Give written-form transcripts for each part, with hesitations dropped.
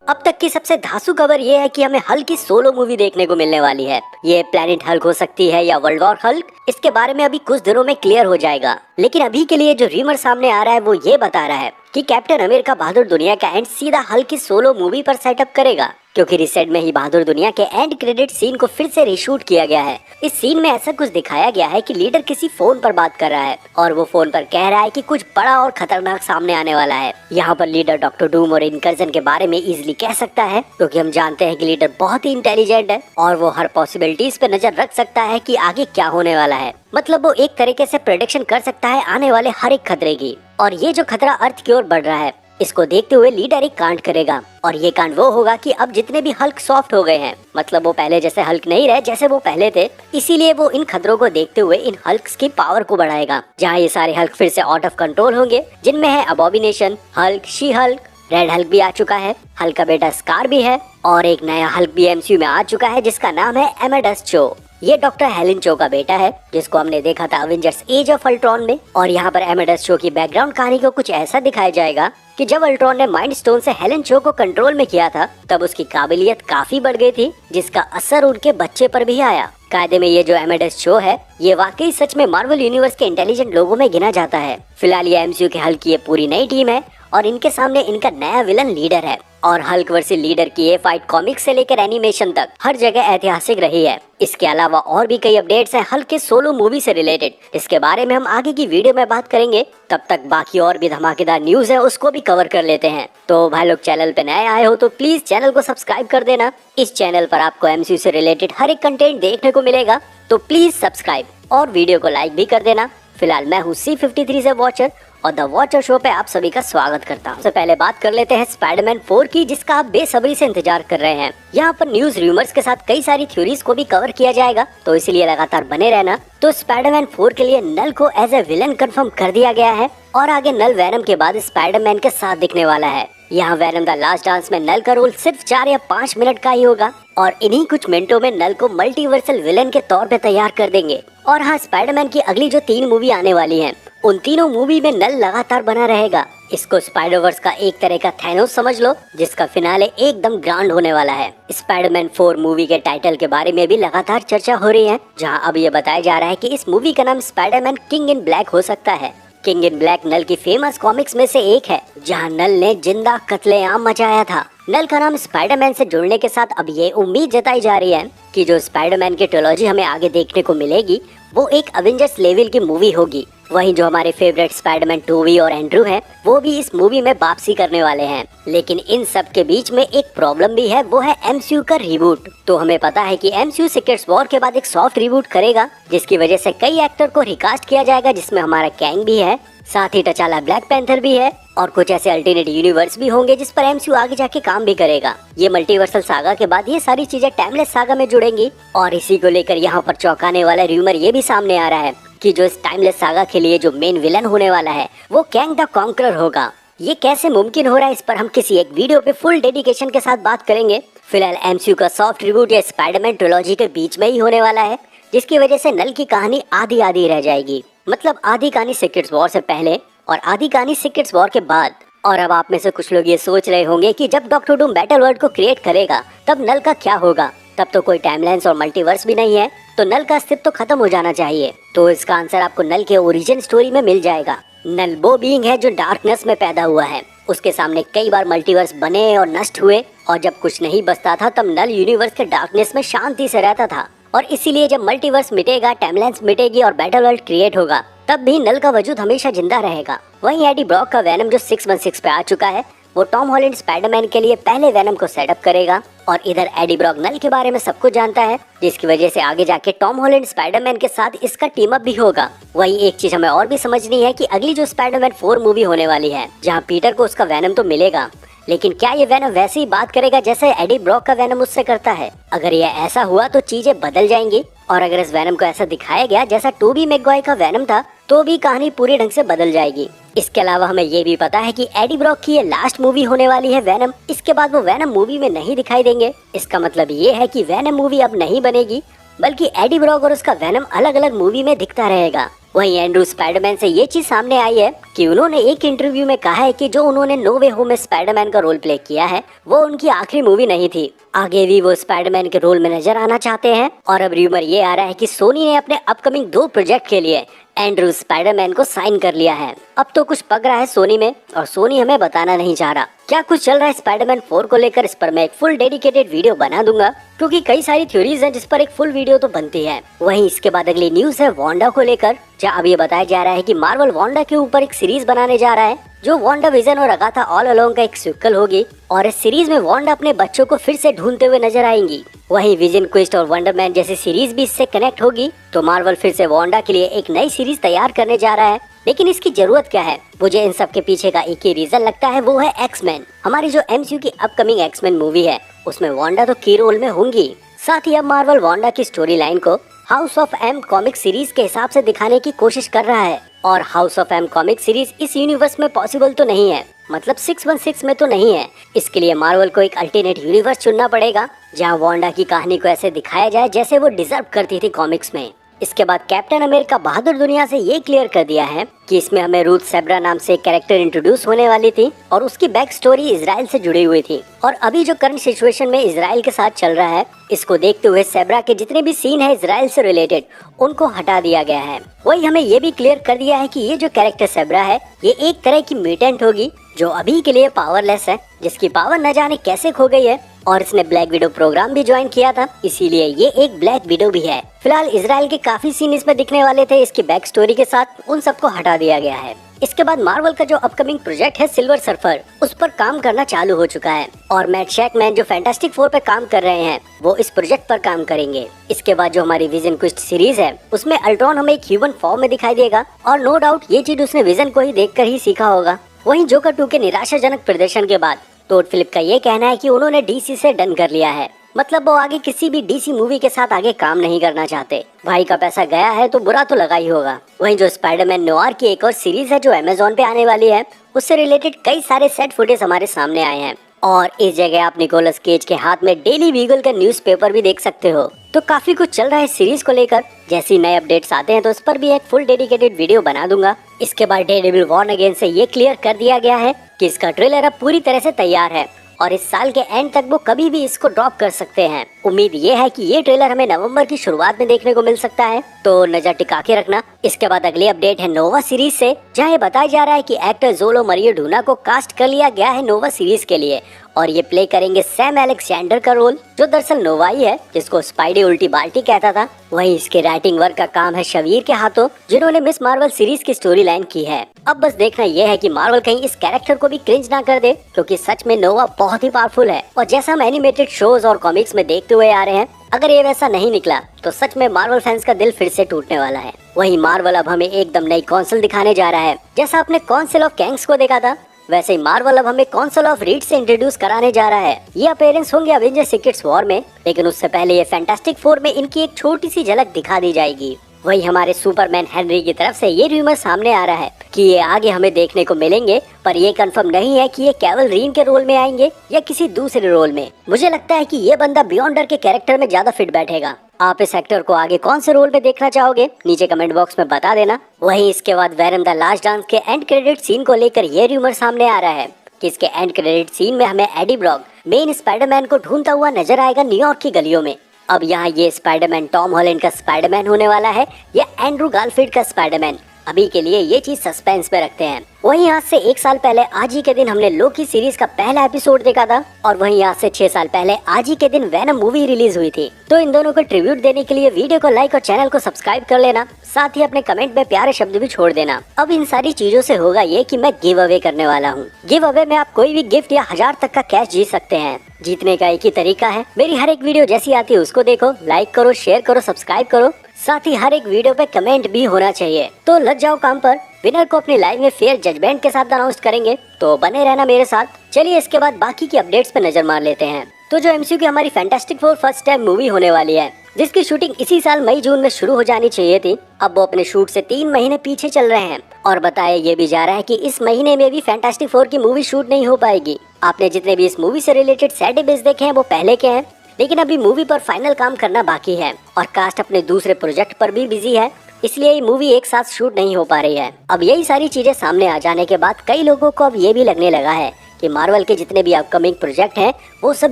अब तक की सबसे धांसू खबर ये है कि हमें हल्क की सोलो मूवी देखने को मिलने वाली है। ये प्लेनेट हल्क हो सकती है या वर्ल्ड वॉर हल्क, इसके बारे में अभी कुछ दिनों में क्लियर हो जाएगा। लेकिन अभी के लिए जो र्यूमर सामने आ रहा है वो ये बता रहा है कि कैप्टन अमेरिका बहादुर दुनिया का एंड सीधा हल्क की सोलो मूवी पर सेटअप करेगा, क्योंकि रिसेंट में ही बहादुर दुनिया के एंड क्रेडिट सीन को फिर से रीशूट किया गया है। इस सीन में ऐसा कुछ दिखाया गया है कि लीडर किसी फोन पर बात कर रहा है और वो फोन पर कह रहा है कि कुछ बड़ा और खतरनाक सामने आने वाला है। यहाँ पर लीडर डॉक्टर डूम और इनकर्जन के बारे में इजीली कह सकता है, क्योंकि हम जानते हैं कि लीडर बहुत ही इंटेलिजेंट है और वो हर पॉसिबिलिटीज पे नजर रख सकता है कि आगे क्या होने वाला है। मतलब वो एक तरीके से प्रेडिक्शन कर सकता है आने वाले हर एक खतरे की। और ये जो खतरा अर्थ की ओर बढ़ रहा है, इसको देखते हुए लीडर एक कांड करेगा और ये कांड वो होगा कि अब जितने भी हल्क सॉफ्ट हो गए हैं, मतलब वो पहले जैसे हल्क नहीं रहे जैसे वो पहले थे, इसीलिए वो इन खतरों को देखते हुए इन हल्क्स की पावर को बढ़ाएगा। जहाँ ये सारे हल्क फिर से आउट ऑफ कंट्रोल होंगे, जिनमें है Abomination, Hulk, She Hulk, Red Hulk भी आ चुका है, हल्क का बेटा स्कार भी है और एक नया हल्क भी एमसीयू में आ चुका है जिसका नाम है एमेडस चो। ये डॉक्टर हेलेन चो का बेटा है, जिसको हमने देखा था अवेंजर्स एज ऑफ अल्ट्रॉन में। और यहाँ पर एमेडस चो की बैकग्राउंड कहानी को कुछ ऐसा दिखाया जाएगा कि जब अल्ट्रॉन ने माइंड स्टोन से हेलेन चो को कंट्रोल में किया था, तब उसकी काबिलियत काफी बढ़ गई थी, जिसका असर उनके बच्चे पर भी आया। कायदे में ये जो एमेडस चो है, ये वाकई सच में मार्वल यूनिवर्स के इंटेलिजेंट लोगों में गिना जाता है। फिलहाल ये एमसीयू के हल्क की ये पूरी नई टीम है और इनके सामने इनका नया विलन लीडर है। और हल्क वर्सेस लीडर की ये फाइट कॉमिक्स से लेकर एनिमेशन तक हर जगह ऐतिहासिक रही है। इसके अलावा और भी कई अपडेट्स हैं हल्क के सोलो मूवी से रिलेटेड, इसके बारे में हम आगे की वीडियो में बात करेंगे। तब तक बाकी और भी धमाकेदार न्यूज है, उसको भी कवर कर लेते हैं। तो भाई लोग, चैनल पे नए आए हो तो प्लीज चैनल को सब्सक्राइब कर देना। इस चैनल पर आपको एमसीयू से रिलेटेड हर एक कंटेंट देखने को मिलेगा, तो प्लीज सब्सक्राइब और वीडियो को लाइक भी कर देना। फिलहाल मैं हूँ C53 से वॉचर और द वॉचर शो पे आप सभी का स्वागत करता हूँ। सबसे पहले बात कर लेते हैं स्पाइडरमैन 4 की, जिसका आप बेसब्री से इंतजार कर रहे हैं। यहाँ पर न्यूज रूमर्स के साथ कई सारी थ्योरीज को भी कवर किया जाएगा, तो इसलिए लगातार बने रहना। तो स्पाइडरमैन 4 के लिए नल को एज ए विलन कंफर्म कर दिया गया है और आगे नल वैनम के बाद स्पाइडरमैन के साथ दिखने वाला है। यहाँ वैनम द लास्ट डांस में नल का रोल सिर्फ 4 या 5 मिनट का ही होगा और इन्हीं कुछ मिनटों में नल को मल्टीवर्सल विलन के तौर पे तैयार कर देंगे। और हाँ, स्पाइडरमैन की अगली जो 3 मूवी आने वाली हैं, उन तीनों मूवी में नल लगातार बना रहेगा। इसको स्पाइडरवर्स का एक तरह का थैनोस समझ लो, जिसका फिनाले एकदम ग्रांड होने वाला है। स्पाइडरमैन 4 मूवी के टाइटल के बारे में भी लगातार चर्चा हो रही है, जहां अब ये बताया जा रहा है कि इस मूवी का नाम स्पाइडरमैन किंग इन ब्लैक हो सकता है। किंग इन ब्लैक नल की फेमस कॉमिक्स में से एक है, जहां नल ने जिंदा कत्लेआम मचाया था। नल का नाम स्पाइडरमैन से जुड़ने के साथ अब ये उम्मीद जताई जा रही है कि जो स्पाइडरमैन की ट्रिलॉजी हमें आगे देखने को मिलेगी, वो एक अवेंजर्स लेवल की मूवी होगी। वहीं जो हमारे फेवरेट स्पाइडरमैन टोबी और एंड्रू हैं, वो भी इस मूवी में वापसी करने वाले हैं। लेकिन इन सब के बीच में एक प्रॉब्लम भी है, वो है एमसीयू का रिबूट। तो हमें पता है कि एमसीयू सीक्रेट वॉर के बाद एक सॉफ्ट रिबूट करेगा, जिसकी वजह से कई एक्टर को रिकास्ट किया जाएगा, जिसमें हमारा कैंग भी है, साथ ही टचाला ब्लैक पैंथर भी है और कुछ ऐसे अल्टरनेट यूनिवर्स भी होंगे जिस पर एमसीयू आगे जाके काम भी करेगा। ये मल्टीवर्सल सागा के बाद ये सारी चीजें टाइमलेस सागा में जुड़ेंगी। और इसी को लेकर यहाँ पर चौंकाने वाला र्यूमर ये भी सामने आ रहा है कि जो इस टाइमलेस सागा के लिए जो मेन विलन होने वाला है, वो कैंग द कॉन्करर होगा। ये कैसे मुमकिन हो रहा है, इस पर हम किसी एक वीडियो पे फुल डेडिकेशन के साथ बात करेंगे। फिलहाल एमसीयू का सॉफ्ट रिबूट या स्पाइडरमैन ट्रिलॉजी के बीच में ही होने वाला है, जिसकी वजह से नल की कहानी आधी आधी रह जाएगी। मतलब आधी कहानी सीक्रेट वॉर से पहले और आधी कहानी सीक्रेट वॉर के बाद। और अब आप में से कुछ लोग ये सोच रहे होंगे कि जब डॉक्टर डूम बैटल वर्ल्ड को क्रिएट करेगा, तब नल का क्या होगा? तब तो कोई टाइमलाइंस और मल्टीवर्स भी नहीं है, तो नल का अस्तित्व तो खत्म हो जाना चाहिए। तो इसका आंसर आपको नल के ओरिजिन स्टोरी में मिल जाएगा। नल वो बीइंग है जो डार्कनेस में पैदा हुआ है। उसके सामने कई बार मल्टीवर्स बने और नष्ट हुए, और जब कुछ नहीं बचता था तब नल यूनिवर्स के डार्कनेस में शांति से रहता था। और इसीलिए जब मल्टीवर्स मिटेगा, टाइमलाइंस मिटेगी और बैटल वर्ल्ड क्रिएट होगा, तब भी नल का वजूद हमेशा जिंदा रहेगा। वहीं एडी ब्रॉक का वैनम जो 616 पे आ चुका है, वो टॉम हॉलैंड स्पाइडरमैन के लिए पहले वैनम को सेटअप करेगा। और इधर एडी ब्रॉक नल के बारे में सब कुछ जानता है, जिसकी वजह से आगे जाके टॉम हॉलैंड स्पाइडरमैन के साथ इसका टीम अप भी होगा। वहीं एक चीज हमें और भी समझनी है कि अगली जो स्पाइडरमैन 4 मूवी होने वाली है, जहां पीटर को उसका वैनम तो मिलेगा, लेकिन क्या ये वैनम वैसे ही बात करेगा जैसे एडी ब्रॉक का वैनम उससे करता है? अगर ये ऐसा हुआ तो चीजें बदल जाएंगी। और अगर इस वैनम को ऐसा दिखाया गया जैसा टोबी मैगवायर का वैनम था, तो भी कहानी पूरी ढंग से बदल जाएगी। इसके अलावा हमें ये भी पता है कि एडी ब्रॉक की ये लास्ट मूवी होने वाली है वैनम। इसके बाद वो वैनम मूवी में नहीं दिखाई देंगे। इसका मतलब ये है कि वैनम मूवी अब नहीं बनेगी, बल्कि एडी ब्रॉक और उसका वैनम अलग अलग मूवी में दिखता रहेगा। वहीं एंड्रू स्पाइडरमैन से ये चीज सामने आई है कि उन्होंने एक इंटरव्यू में कहा है कि जो उन्होंने नो वे होम में स्पाइडरमैन का रोल प्ले किया है वो उनकी आखिरी मूवी नहीं थी, आगे भी वो स्पाइडरमैन के रोल में नजर आना चाहते हैं। और अब र्यूमर ये आ रहा है कि सोनी ने अपने अपकमिंग 2 प्रोजेक्ट के लिए एंड्रू स्पाइडरमैन को साइन कर लिया है। अब तो कुछ पक रहा है सोनी में और सोनी हमें बताना नहीं चाह रहा क्या कुछ चल रहा है स्पाइडरमैन 4 को लेकर। इस पर मैं एक फुल डेडिकेटेड वीडियो बना दूंगा क्योंकि कई सारी थ्योरीज हैं जिस पर एक फुल वीडियो तो बनती है। वहीं इसके बाद अगली न्यूज है वांडा को लेकर, जहां अब ये बताया जा रहा है कि मार्वल वांडा के ऊपर एक सीरीज बनाने जा रहा है जो वांडा विजन और अगाथा ऑल अलोंग का एक सिक्वल होगी और इस सीरीज में वांडा अपने बच्चों को फिर से ढूंढते हुए नजर आएंगी। वहीं विजन क्वेस्ट और वंडरमैन जैसी सीरीज भी इससे कनेक्ट होगी, तो मार्वल फिर से वांडा के लिए एक नई सीरीज तैयार करने जा रहा है। लेकिन इसकी जरूरत क्या है? मुझे इन सब के पीछे का एक ही रीजन लगता है, वो है एक्समैन। हमारी जो एमसीयू की अपकमिंग एक्समैन मूवी है उसमें वांडा तो की रोल में होंगी। साथ ही अब मार्वल वांडा की स्टोरी लाइन को house of M comic series के हिसाब से दिखाने की कोशिश कर रहा है और house of M comic series इस यूनिवर्स में पॉसिबल तो नहीं है, मतलब 616 में तो नहीं है। इसके लिए मार्वल को एक अल्टरनेट यूनिवर्स चुनना पड़ेगा जहां वांडा की कहानी को ऐसे दिखाया जाए जैसे वो डिजर्व करती थी कॉमिक्स में। इसके बाद कैप्टन अमेरिका बहादुर दुनिया से ये क्लियर कर दिया है कि इसमें हमें रूथ सेब्रा नाम से एक कैरेक्टर इंट्रोड्यूस होने वाली थी और उसकी बैक स्टोरी इजराइल से जुड़ी हुई थी। और अभी जो करंट सिचुएशन में इजराइल के साथ चल रहा है, इसको देखते हुए सेब्रा के जितने भी सीन है इजराइल से रिलेटेड उनको हटा दिया गया है। वही हमें ये भी क्लियर कर दिया है कि ये जो कैरेक्टर सेब्रा है ये एक तरह की म्यूटेंट होगी जो अभी के लिए पावरलेस है, जिसकी पावर न जाने कैसे खो गई है और इसने ब्लैक विडो प्रोग्राम भी ज्वाइन किया था, इसीलिए ये एक ब्लैक विडो भी है। फिलहाल इजराइल के काफी सीन इसमें दिखने वाले थे, इसकी बैक स्टोरी के साथ उन सबको हटा दिया गया है। इसके बाद मार्वल का जो अपकमिंग प्रोजेक्ट है सिल्वर सर्फर, उस पर काम करना चालू हो चुका है और मैट शैकमैन जो फैंटास्टिक 4 पे काम कर रहे हैं वो इस प्रोजेक्ट पर काम करेंगे। इसके बाद जो हमारी विजन क्वेस्ट सीरीज है उसमें अल्ट्रॉन हमें एक ह्यूमन फॉर्म में दिखाई देगा और नो डाउट ये चीज उसने विजन को ही देखकर ही सीखा होगा। वहीं जोकर 2 के निराशाजनक प्रदर्शन के बाद टॉड फिलिप का ये कहना है कि उन्होंने डीसी से डन कर लिया है, मतलब वो आगे किसी भी डीसी मूवी के साथ आगे काम नहीं करना चाहते। भाई का पैसा गया है तो बुरा तो लगा ही होगा। वहीं जो स्पाइडरमैन नोआर की एक और सीरीज है जो अमेज़न पे आने वाली है, उससे रिलेटेड कई सारे सेट फुटेज हमारे सामने आए हैं और इस जगह आप निकोलस केज के हाथ में डेली वीगल का न्यूज़पेपर भी देख सकते हो। तो काफी कुछ चल रहा है इस सीरीज को लेकर। जैसे नए अपडेट्स आते हैं तो इस पर भी एक फुल डेडिकेटेड वीडियो बना दूंगा। इसके बाद डेयरडेविल बॉर्न अगेन से ये क्लियर कर दिया गया है कि इसका ट्रेलर अब पूरी तरह से तैयार है और इस साल के एंड तक वो कभी भी इसको ड्रॉप कर सकते हैं। उम्मीद ये है कि ये ट्रेलर हमें नवंबर की शुरुआत में देखने को मिल सकता है, तो नजर टिका के रखना। इसके बाद अगली अपडेट है नोवा सीरीज से, जहां ये बताया जा रहा है कि एक्टर जोलो मरियो ढूना को कास्ट कर लिया गया है नोवा सीरीज के लिए और ये प्ले करेंगे सैम अलेक्जेंडर का रोल, जो दरअसल नोवा ही है जिसको स्पाइडी उल्टी बाल्टी कहता था। वहीं इसके राइटिंग वर्क का काम है शबीर के हाथों, जिन्होंने मिस मार्वल सीरीज की स्टोरी लाइन की है। अब बस देखना यह है कि मार्वल कहीं इस कैरेक्टर को भी क्रिंज ना कर दे, क्योंकि सच में नोवा बहुत ही पावरफुल है और जैसा हम एनिमेटेड शोज और कॉमिक्स में देखते हुए आ रहे हैं, अगर ये वैसा नहीं निकला तो सच में मार्वल फैंस का दिल फिर से टूटने वाला है। वहीं मार्वल अब हमें एकदम नई कॉन्सल दिखाने जा रहा है। जैसा आपने कॉन्सल ऑफ कैंग्स को देखा था, वैसे ही मार्वल अब हमें कॉन्सल ऑफ रीड से इंट्रोड्यूस कराने जा रहा है। ये अपीयरेंस होंगे अवेंजर सीक्रेट्स वॉर में, लेकिन उससे पहले ये फैंटास्टिक 4 में इनकी एक छोटी सी झलक दिखा दी जाएगी। वही हमारे सुपरमैन हेनरी की तरफ से ये रूमर सामने आ रहा है कि ये आगे हमें देखने को मिलेंगे, पर ये कंफर्म नहीं है कि ये कैवल रीन के रोल में आएंगे या किसी दूसरे रोल में। मुझे लगता है कि ये बंदा बियॉन्डर के कैरेक्टर में ज्यादा फिट बैठेगा। आप इस एक्टर को आगे कौन से रोल में देखना चाहोगे, नीचे कमेंट बॉक्स में बता देना। वहीं इसके बाद वेनम द लास्ट डांस के एंड क्रेडिट सीन को लेकर ये रूमर सामने आ रहा है कि इसके एंड क्रेडिट सीन में हमें एडी ब्रॉक मेन स्पाइडरमैन को ढूंढता हुआ नजर आएगा न्यूयॉर्क की गलियों में। अब यहाँ ये स्पाइडरमैन टॉम हॉलैंड का स्पाइडरमैन होने वाला है या एंड्रू गारफील्ड का स्पाइडरमैन, अभी के लिए ये चीज सस्पेंस में रखते हैं। वहीं आज से 1 साल पहले आज ही के दिन हमने लोकी सीरीज का पहला एपिसोड देखा था और वहीं आज से 6 साल पहले आज ही के दिन वेनम मूवी रिलीज हुई थी। तो इन दोनों को ट्रिब्यूट देने के लिए वीडियो को लाइक और चैनल को सब्सक्राइब कर लेना, साथ ही अपने कमेंट में प्यारे शब्द भी छोड़ देना। अब इन सारी चीजों से होगा ये कि मैं गिव अवे करने वाला हूँ। गिव अवे में आप कोई भी गिफ्ट या 1000 तक का कैश जीत सकते हैं। जीतने का एक ही तरीका है, मेरी हर एक वीडियो जैसी आती है उसको देखो, लाइक करो, शेयर करो, सब्सक्राइब करो, साथ ही हर एक वीडियो पे कमेंट भी होना चाहिए। तो लग जाओ काम पर। विनर को अपनी लाइव में फेयर जजमेंट के साथ अनाउंस करेंगे, तो बने रहना मेरे साथ। चलिए इसके बाद बाकी की अपडेट्स पे नजर मार लेते हैं। तो जो एमसीयू की हमारी फैंटास्टिक 4 फर्स्ट टाइम मूवी होने वाली है, जिसकी शूटिंग इसी साल मई जून में शुरू हो जानी चाहिए थी, अब वो अपने शूट से 3 महीने पीछे चल रहे हैं और बताया ये भी जा रहा है कि इस महीने में भी फैंटास्टिक 4 की मूवी शूट नहीं हो पाएगी। आपने जितने भी इस मूवी से रिलेटेड सैड इमेज देखे हैं वो पहले के हैं, लेकिन अभी मूवी पर फाइनल काम करना बाकी है और कास्ट अपने दूसरे प्रोजेक्ट पर भी बिजी है। इसलिए ये मूवी एक साथ शूट नहीं हो पा रही है। अब यही सारी चीजें सामने आ जाने के बाद कई लोगों को अब ये भी लगने लगा है कि मार्वल के जितने भी अपकमिंग प्रोजेक्ट हैं वो सब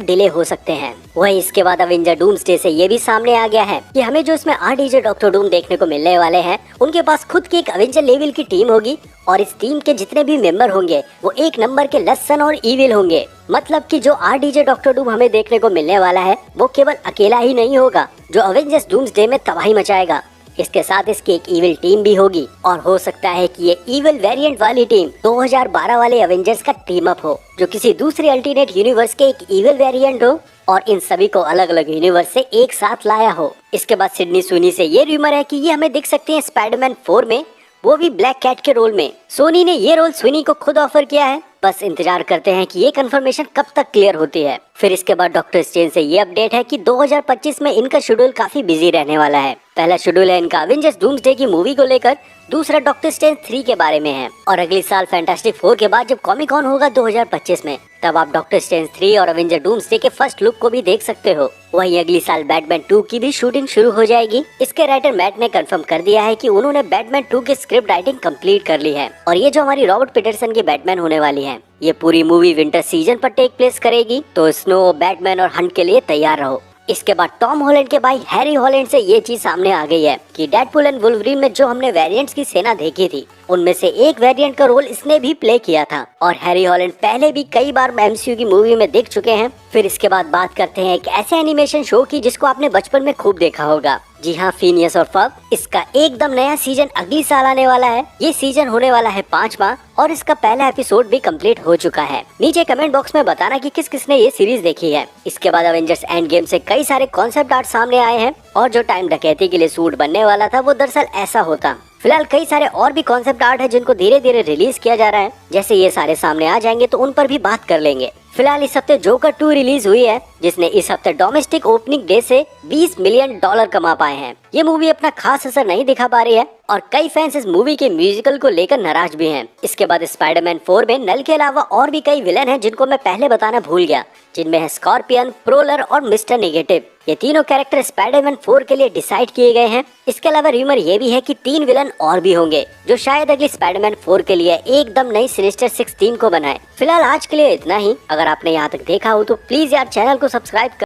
डिले हो सकते हैं। वहीं इसके बाद अवेंजर डूम्सडे से ये भी सामने आ गया है कि हमें जो इसमें RDJ डॉक्टर डूम देखने को मिलने वाले हैं, उनके पास खुद की एक अवेंजर लेवल की टीम होगी और इस टीम के जितने भी मेंबर होंगे वो एक नंबर के लसन और ईविल होंगे। मतलब कि जो RDJ डॉक्टर डूम हमें देखने को मिलने वाला है वो केवल अकेला ही नहीं होगा जो अवेंजर्स डूम्सडे में तबाही मचाएगा। इसके साथ इसकी एक ईविल टीम भी होगी और हो सकता है कि ये ईविल वेरिएंट वाली टीम 2012 वाले एवेंजर्स का टीम अप हो, जो किसी दूसरे अल्टरनेट यूनिवर्स के एक ईविल वेरिएंट हो और इन सभी को अलग अलग यूनिवर्स से एक साथ लाया हो। इसके बाद सिडनी स्विनी से ये रूमर है कि ये हमें दिख सकते हैं स्पाइडरमैन 4 में, वो भी ब्लैक कैट के रोल में। सोनी ने ये रोल स्विनी को खुद ऑफर किया है, बस इंतजार करते हैं कि ये कंफर्मेशन कब तक क्लियर होती है। फिर इसके बाद डॉक्टर स्ट्रेंज से ये अपडेट है कि 2025 में इनका शेड्यूल काफी बिजी रहने वाला है। पहला शेड्यूल है इनका अवेंजर्स डूम्सडे की मूवी को लेकर, दूसरा डॉक्टर स्ट्रेंज 3 के बारे में है और अगले साल फैंटास्टिक 4 के बाद जब कॉमिक कॉन होगा 2025 में, तब आप डॉक्टर स्ट्रेंज 3 और अवेंजर डूम्सडे के फर्स्ट लुक को भी देख सकते हो। वहीं अगली साल बैटमैन 2 की भी शूटिंग शुरू हो जाएगी। इसके राइटर मैट ने कंफर्म कर दिया है कि उन्होंने बैटमैन 2 की स्क्रिप्ट राइटिंग कंप्लीट कर ली है और ये जो हमारी रॉबर्ट पैटिंसन की बैटमैन होने वाली है, ये पूरी मूवी विंटर सीजन पर टेक प्लेस करेगी। तो स्नो, बैटमैन और हंट के लिए तैयार रहो। इसके बाद टॉम हॉलैंड के भाई हैरी हॉलैंड से ये चीज सामने आ गई है कि डेडपूल एंड वुल्वरीन में जो हमने वेरिएंट्स की सेना देखी थी, उनमें से एक वेरिएंट का रोल इसने भी प्ले किया था और हैरी हॉलैंड पहले भी कई बार MCU की मूवी में दिख चुके हैं। फिर इसके बाद बात करते हैं एक ऐसे एनिमेशन शो की जिसको आपने बचपन में खूब देखा होगा। जी हाँ, फिनियस और फर्ब। इसका एकदम नया सीजन अगली साल आने वाला है। ये सीजन होने वाला है 5वां और इसका पहला एपिसोड भी कंप्लीट हो चुका है। नीचे कमेंट बॉक्स में बताना कि किस किसने ये सीरीज देखी है। इसके बाद अवेंजर्स एंड गेम से कई सारे कॉन्सेप्ट आर्ट सामने आए हैं और जो टाइम डकैती के लिए सूट बनने वाला था वो दरअसल ऐसा होता। फिलहाल कई सारे और भी कॉन्सेप्ट आर्ट है जिनको धीरे धीरे रिलीज किया जा रहा है। जैसे ये सारे सामने आ जाएंगे तो उन पर भी बात कर लेंगे। फिलहाल इस हफ्ते जोकर 2 रिलीज हुई है जिसने इस हफ्ते डोमेस्टिक ओपनिंग डे से $20 मिलियन कमा पाए हैं। ये मूवी अपना खास असर नहीं दिखा पा रही है और कई फैंस इस मूवी के म्यूजिकल को लेकर नाराज भी हैं। इसके बाद स्पाइडरमैन 4 में नल के अलावा और भी कई विलेन हैं जिनको मैं पहले बताना भूल गया, जिनमें है स्कॉर्पियन, प्रोलर और मिस्टर नेगेटिव। ये तीनों कैरेक्टर स्पाइडरमैन 4 के लिए डिसाइड किए गए हैं। इसके अलावा रूमर ये भी है कि 3 विलन और भी होंगे जो शायद अगली स्पाइडरमैन 4 के लिए एकदम नई सिनिस्टर 6 टीम को बनाए। फिलहाल आज के लिए इतना ही। अगर आपने यहाँ तक देखा हो तो प्लीज यार चैनल को सब्सक्राइब